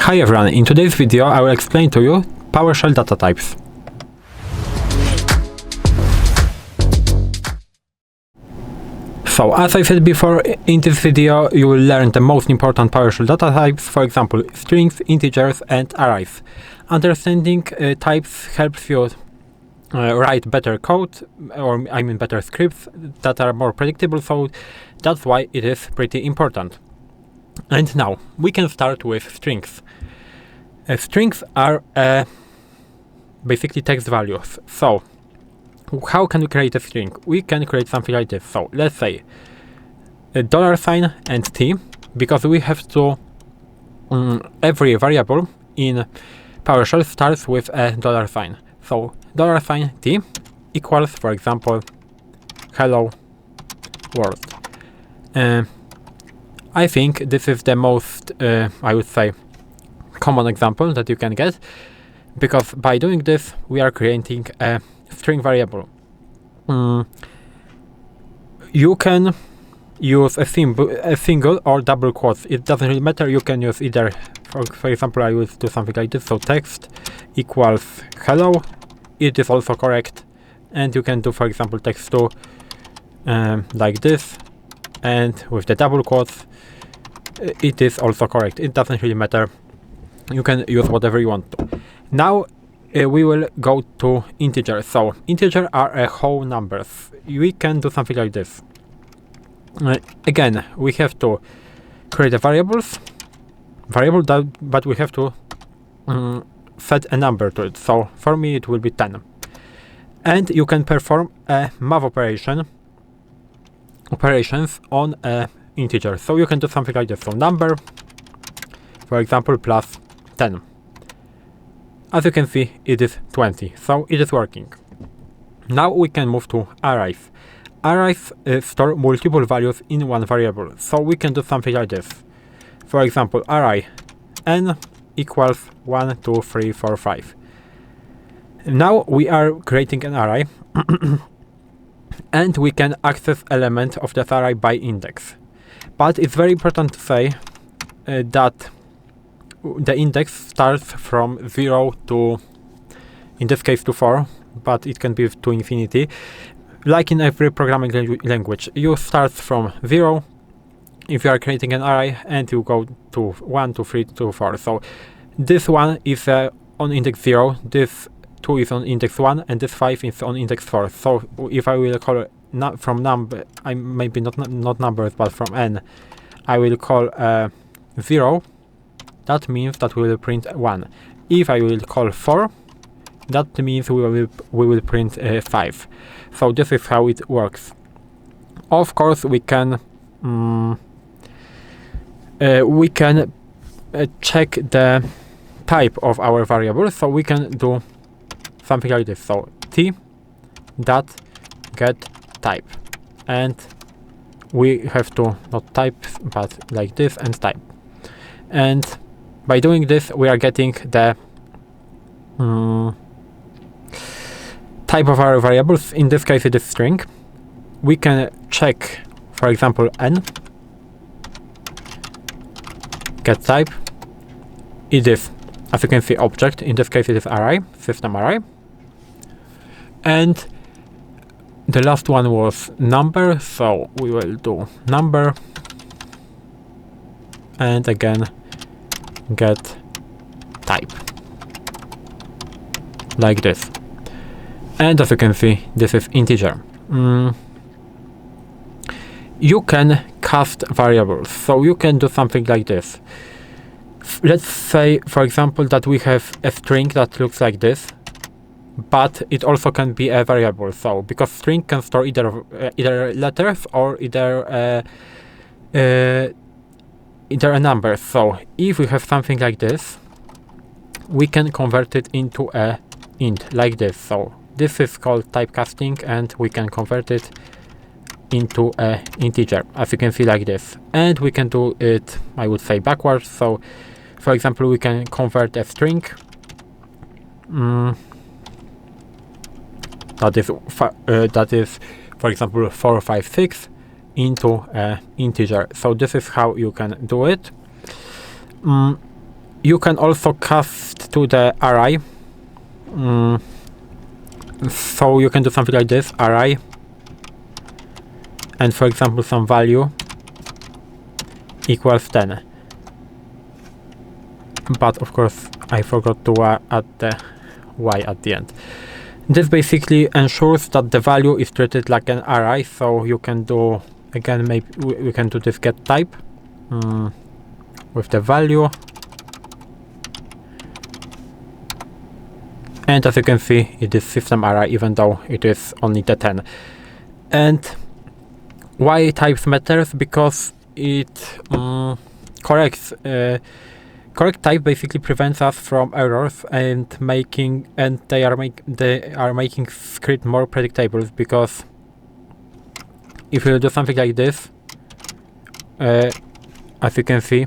Hi everyone, in today's video I will explain to you PowerShell data types. So, as I said before, in this video you will learn the most important PowerShell data types, for example strings, integers and arrays. Understanding types helps you write better code, or I mean better scripts that are more predictable, so that's why it is pretty important. And now we can start with strings. Strings are basically text values. So how can we create a string? We can create something like this. So let's say a $sign and t, because we have to every variable in PowerShell starts with a $sign. So $sign t equals, for example, hello world. I think this is the most, I would say, common example that you can get, because by doing this we are creating a string variable. You can use a single or double quotes. It doesn't really matter. You can use either. For example, I will do something like this. So text equals hello. It is also correct. And you can do, for example, text2 like this, and with the double quotes it is also correct. It doesn't really matter. You can use whatever you want to. Now we will go to integers. So integers are whole numbers. We can do something like this. Again, we have to create a variable, but we have to set a number to it. So for me it will be 10. And you can perform a math operations on a integer. So you can do something like this. So number, for example, plus 10. As you can see, it is 20. So it is working. Now we can move to arrays. Arrays store multiple values in one variable. So we can do something like this. For example, array n equals 1, 2, 3, 4, 5. Now we are creating an array and we can access element of that array by index. But it's very important to say that the index starts from 0 to, in this case, to 4, but it can be to infinity. Like in every programming language, you start from 0 if you are creating an array, and you go to 1, 2, 3, to 4. So this one is on index 0, this 2 is on index 1, and this 5 is on index 4. So if I will call from number, I maybe not numbers, but from n, I will call 0. That means that we will print 1. If I will call 4, that means we will print 5. So this is how it works. Of course, we can check the type of our variable. So we can do something like this. So t dot get type, and we have to not type but like this and type. And by doing this we are getting the type of our variables. In this case it is string. We can check, for example, n get type. It is, as you can see, object. In this case it is array, system array. And the last one was number, so we will do number, and again get type like this. And as you can see, this is integer. You can cast variables, so you can do something like this. Let's say, for example, that we have a string that looks like this, but it also can be a variable. So because string can store either letters or either a number. So if we have something like this, we can convert it into a int like this. So this is called typecasting, and we can convert it into a integer, as you can see, like this. And we can do it, I would say, backwards. So for example, we can convert a string that is, for example, 456 into an integer. So this is how you can do it. You can also cast to the array. So you can do something like this, array, and for example some value equals 10. But of course I forgot to add the y at the end. This basically ensures that the value is treated like an array, so you can do, again, maybe we can do this GetType with the value. And as you can see, it is system array, even though it is only the 10. And why types matters? Because it corrects. Correct type basically prevents us from errors and they are making script more predictable, because if you do something like this, as you can see,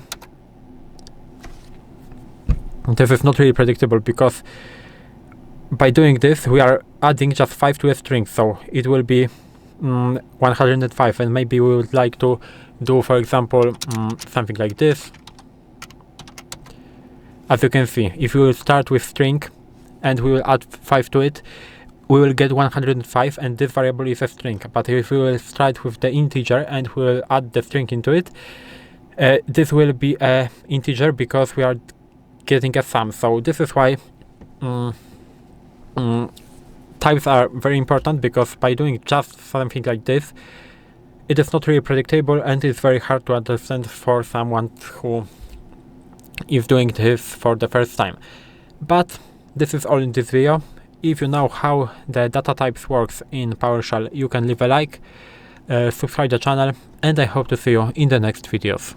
this is not really predictable, because by doing this we are adding just 5 to a string, so it will be 105, and maybe we would like to do, for example, something like this. As you can see, if we will start with string and we will add 5 to it, we will get 105, and this variable is a string. But if we will start with the integer and we will add the string into it, this will be a integer, because we are getting a sum. So this is why types are very important, because by doing just something like this, it is not really predictable and it's very hard to understand for someone who is doing this for the first time. But this is all in this video. If you know how the data types works in PowerShell, you can leave a like, subscribe the channel, and I hope to see you in the next videos.